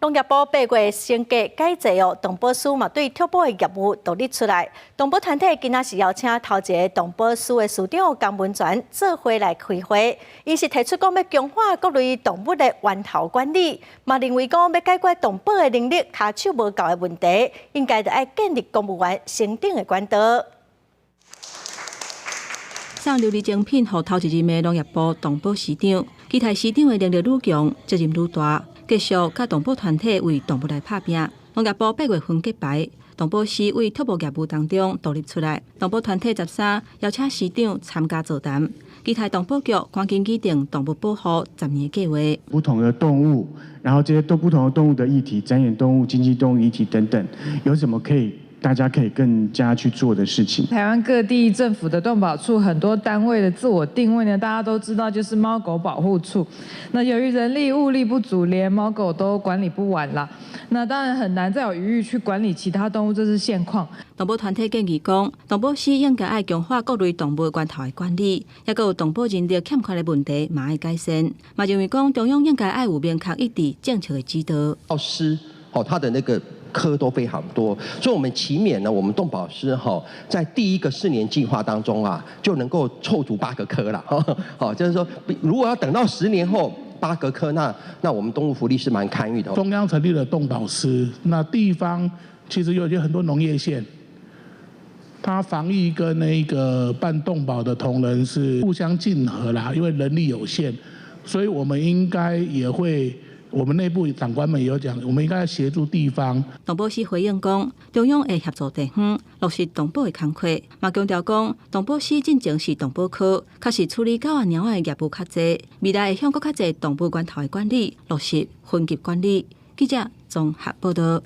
农业部8月升格改制动保司嘛，对拓保的业务独立出来。动保团体今仔是邀请头一个动保司的司长江文全做伙来开会，伊是提出讲要强化各类动物的源头管理，嘛认为讲要解决动保的能力下手无够的问题，应该就要建立公务员升等的管道。送琉璃精品予头一任的农业部动保司长，期待司长的能力愈强，责任愈大。继续甲动保团体为动物来拍拼。农业部8月份揭牌，动保司为拓保业务当中独立出来。动保团体13邀请司长参加座谈，期待动保局赶紧拟定动物保护10年计划。不同的动物，然后这些不同的动物的议题，展演动物、经济动物议题等等，有什么大家可以更加去做的事情。台湾各地政府的动保处很多单位的自我定位呢，大家都知道就是猫狗保护处。那由于人力物力不足，连猫狗都管理不完啦。那当然很难再有余裕去管理其他动物，这是现况。动保团体建议讲，动保司应该要强化各类动物源头的管理，也有动保人力欠缺的问题，嘛要改善。嘛认为讲，中央应该要有明确一致正确的指导。老师，他的那个科都非常多，所以我们期勉呢，我们动保师在第一个4年计划当中啊，就能够凑足8个科了。就是说，如果要等到10年后8个科，那我们动物福利是蛮堪忧的。中央成立了动保司，那地方其实有很多农业县，他防疫跟那个办动保的同仁是互相竞合啦，因为人力有限，所以我们应该也会。我们内部长官们也有讲，我们应该要协助地方。动保司回应讲，中央会协助地方落实动保的工作，嘛强调讲，动保司进前是动保科，确实处理狗仔猫仔的业务较济，未来会向更较济动物源头的管理落实分级管理。记者综合报道。